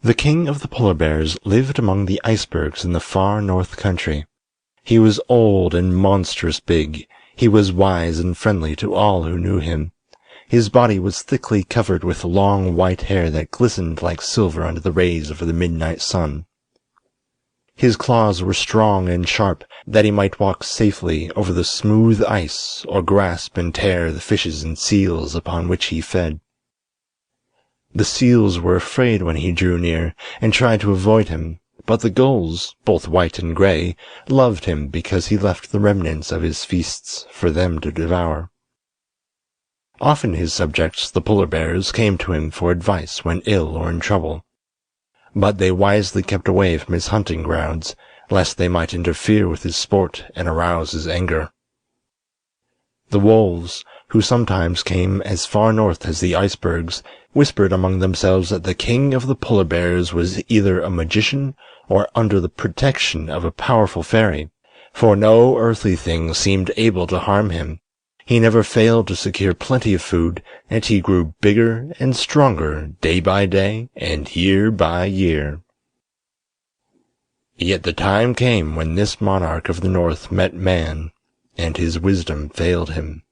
The king of the polar bears lived among the icebergs in the far north country. He was old and monstrous big. He was wise and friendly to all who knew him. His body was thickly covered with long white hair that glistened like silver under the rays of the midnight sun. His claws were strong and sharp, that he might walk safely over the smooth ice or grasp and tear the fishes and seals upon which he fed. The seals were afraid when he drew near, and tried to avoid him, but the gulls, both white and gray, loved him because he left the remnants of his feasts for them to devour. Often his subjects, the polar bears, came to him for advice when ill or in trouble, but they wisely kept away from his hunting grounds, lest they might interfere with his sport and arouse his anger. The wolves, who sometimes came as far north as the icebergs, whispered among themselves that the king of the polar bears was either a magician or under the protection of a powerful fairy, for no earthly thing seemed able to harm him. He never failed to secure plenty of food, and he grew bigger and stronger day by day and year by year. Yet the time came when this monarch of the north met man, and his wisdom failed him.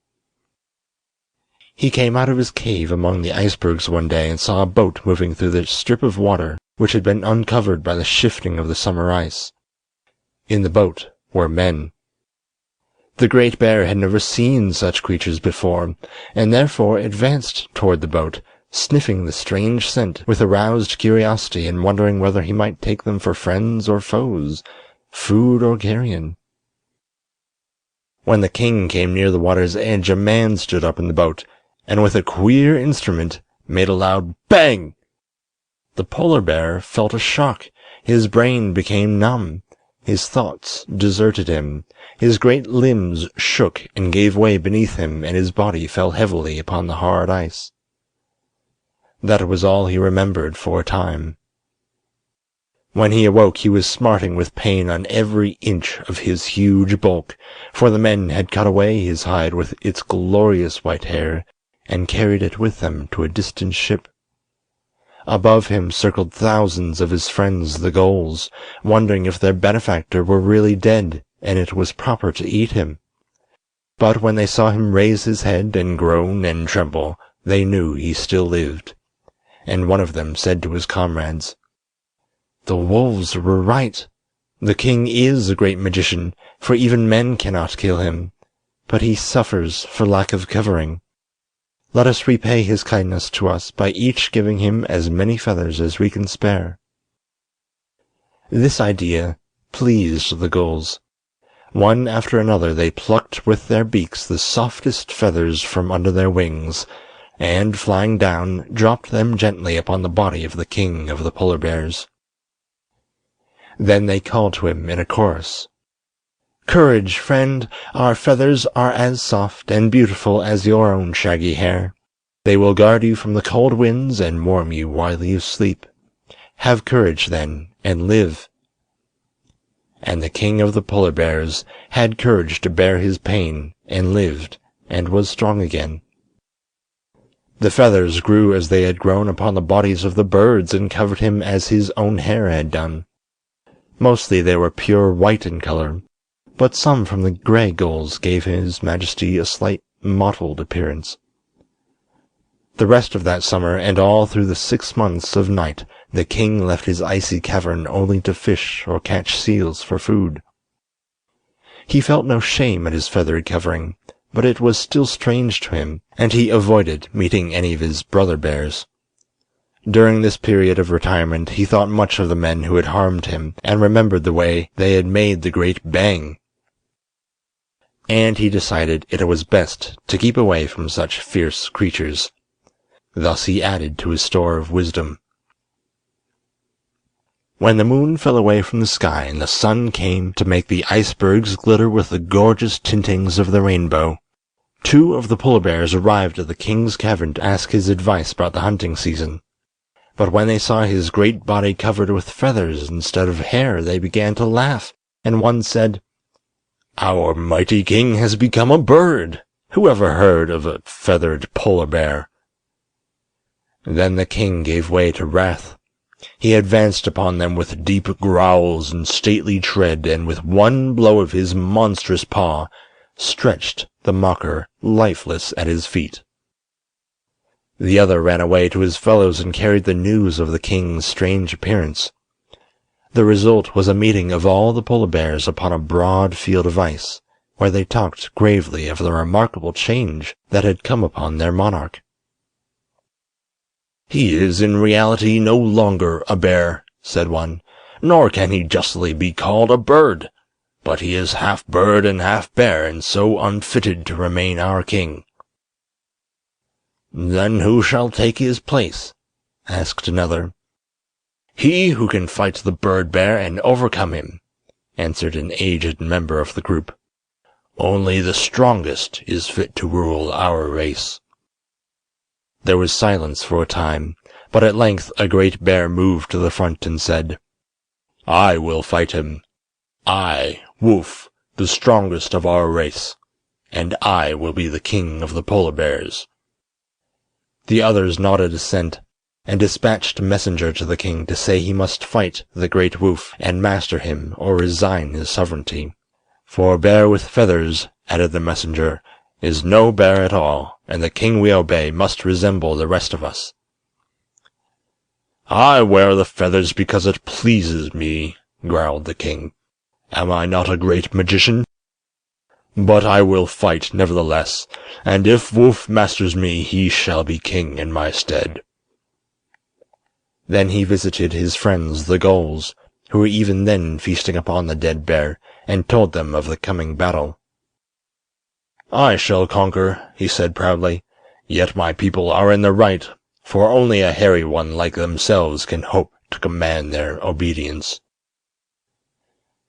He came out of his cave among the icebergs one day and saw a boat moving through the strip of water which had been uncovered by the shifting of the summer ice. In the boat were men. The Great Bear had never seen such creatures before, and therefore advanced toward the boat, sniffing the strange scent with aroused curiosity and wondering whether he might take them for friends or foes, food or carrion. When the king came near the water's edge, a man stood up in the boat, and with a queer instrument made a loud bang. The polar bear felt a shock. His brain became numb. His thoughts deserted him. His great limbs shook and gave way beneath him, and his body fell heavily upon the hard ice. That was all he remembered for a time. When he awoke, he was smarting with pain on every inch of his huge bulk, for the men had cut away his hide with its glorious white hair, and carried it with them to a distant ship. Above him circled thousands of his friends the gulls, wondering if their benefactor were really dead, and it was proper to eat him. But when they saw him raise his head and groan and tremble, they knew he still lived, and one of them said to his comrades, "The wolves were right. The king is a great magician, for even men cannot kill him, but he suffers for lack of covering. Let us repay his kindness to us by each giving him as many feathers as we can spare." This idea pleased the gulls. One after another they plucked with their beaks the softest feathers from under their wings, and, flying down, dropped them gently upon the body of the king of the polar bears. Then they called to him in a chorus, "Courage, friend! Our feathers are as soft and beautiful as your own shaggy hair. They will guard you from the cold winds and warm you while you sleep. Have courage, then, and live." And the king of the polar bears had courage to bear his pain, and lived, and was strong again. The feathers grew as they had grown upon the bodies of the birds and covered him as his own hair had done. Mostly they were pure white in color, but some from the gray gulls gave his majesty a slight mottled appearance. The rest of that summer and all through the 6 months of night the king left his icy cavern only to fish or catch seals for food. He felt no shame at his feathery covering, but it was still strange to him, and he avoided meeting any of his brother bears. During this period of retirement he thought much of the men who had harmed him, and remembered the way they had made the great bang. And he decided it was best to keep away from such fierce creatures. Thus he added to his store of wisdom. When the moon fell away from the sky and the sun came to make the icebergs glitter with the gorgeous tintings of the rainbow, 2 of the polar bears arrived at the king's cavern to ask his advice about the hunting season. But when they saw his great body covered with feathers instead of hair, they began to laugh, and one said, "Our mighty king has become a bird! Who ever heard of a feathered polar bear?" Then the king gave way to wrath. He advanced upon them with deep growls and stately tread, and with one blow of his monstrous paw, stretched the mocker lifeless at his feet. The other ran away to his fellows and carried the news of the king's strange appearance. The result was a meeting of all the polar bears upon a broad field of ice, where they talked gravely of the remarkable change that had come upon their monarch. "He is in reality no longer a bear," said one, "nor can he justly be called a bird. But he is half bird and half bear, and so unfitted to remain our king." "Then who shall take his place?" asked another. "He who can fight the bird-bear and overcome him," answered an aged member of the group. "Only the strongest is fit to rule our race." There was silence for a time, but at length a great bear moved to the front and said, "I will fight him. I, Woof, the strongest of our race, and I will be the king of the polar bears." The others nodded assent, and dispatched a messenger to the king to say he must fight the great Woof and master him or resign his sovereignty. "For a bear with feathers," added the messenger, "is no bear at all, and the king we obey must resemble the rest of us." "I wear the feathers because it pleases me," growled the king. "Am I not a great magician? But I will fight nevertheless, and if Woof masters me he shall be king in my stead." Then he visited his friends the gulls, who were even then feasting upon the dead bear, and told them of the coming battle. "I shall conquer," he said proudly, "yet my people are in the right, for only a hairy one like themselves can hope to command their obedience."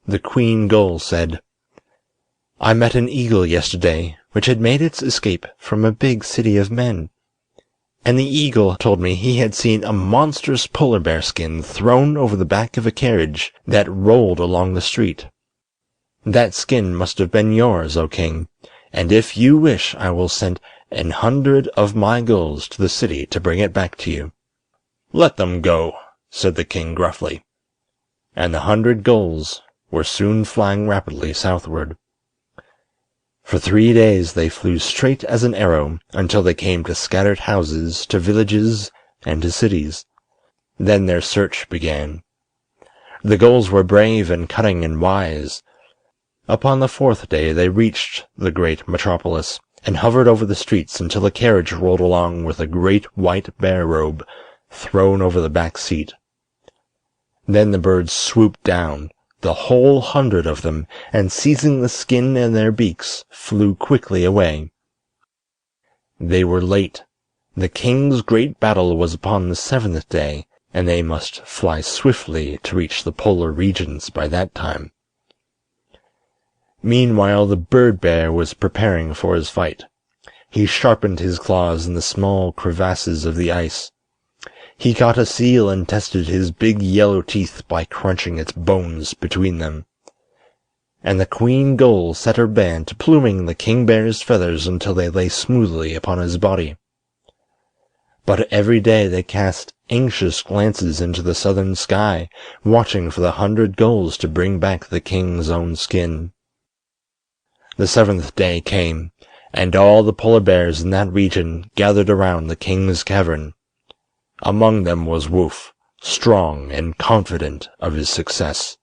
The queen gull said, "I met an eagle yesterday which had made its escape from a big city of men, and the eagle told me he had seen a monstrous polar bear skin thrown over the back of a carriage that rolled along the street. That skin must have been yours, O king, and if you wish I will send 100 of my gulls to the city to bring it back to you." "Let them go," said the king gruffly, and the 100 gulls were soon flying rapidly southward. For 3 days they flew straight as an arrow until they came to scattered houses, to villages, and to cities. Then their search began. The gulls were brave and cunning and wise. Upon the 4th day they reached the great metropolis, and hovered over the streets until a carriage rolled along with a great white bear robe thrown over the back seat. Then the birds swooped down, the whole 100 of them, and seizing the skin in their beaks, flew quickly away. They were late. The king's great battle was upon the 7th day, and they must fly swiftly to reach the polar regions by that time. Meanwhile the bird-bear was preparing for his fight. He sharpened his claws in the small crevasses of the ice. He caught a seal and tested his big yellow teeth by crunching its bones between them. And the queen gull set her band to pluming the king bear's feathers until they lay smoothly upon his body. But every day they cast anxious glances into the southern sky, watching for the 100 gulls to bring back the king's own skin. The 7th day came, and all the polar bears in that region gathered around the king's cavern. Among them was Woof, strong and confident of his success.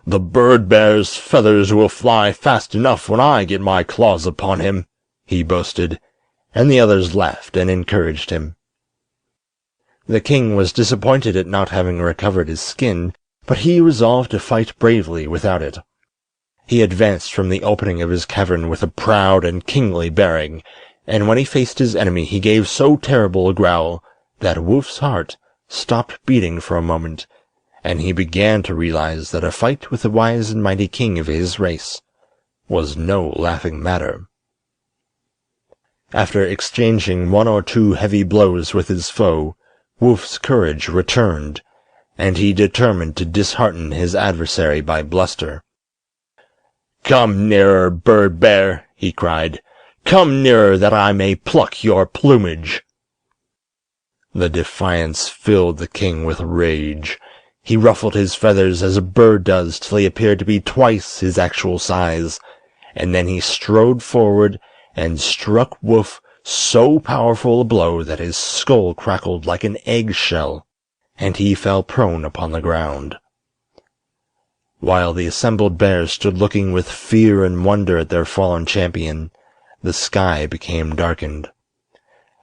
"The bird-bear's feathers will fly fast enough when I get my claws upon him," he boasted, and the others laughed and encouraged him. The king was disappointed at not having recovered his skin, but he resolved to fight bravely without it. He advanced from the opening of his cavern with a proud and kingly bearing, and when he faced his enemy he gave so terrible a growl that Woof's heart stopped beating for a moment, and he began to realize that a fight with the wise and mighty king of his race was no laughing matter. After exchanging 1 or 2 heavy blows with his foe, Woof's courage returned, and he determined to dishearten his adversary by bluster. "Come nearer, bird-bear," he cried. "Come nearer that I may pluck your plumage." The defiance filled the king with rage. He ruffled his feathers as a bird does till he appeared to be twice his actual size, and then he strode forward and struck Woof so powerful a blow that his skull crackled like an egg-shell, and he fell prone upon the ground. While the assembled bears stood looking with fear and wonder at their fallen champion, the sky became darkened.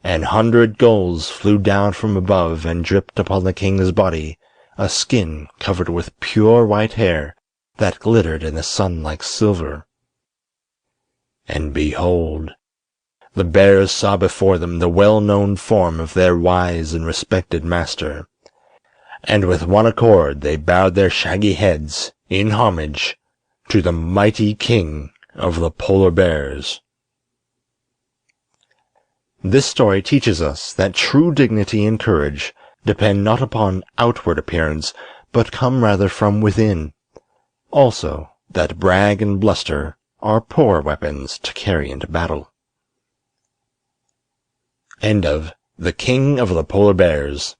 An 100 gulls flew down from above and dripped upon the king's body, a skin covered with pure white hair that glittered in the sun like silver. And behold, the bears saw before them the well-known form of their wise and respected master, and with one accord they bowed their shaggy heads in homage to the mighty king of the polar bears. This story teaches us that true dignity and courage depend not upon outward appearance, but come rather from within. Also, that brag and bluster are poor weapons to carry into battle. End of The King of the Polar Bears,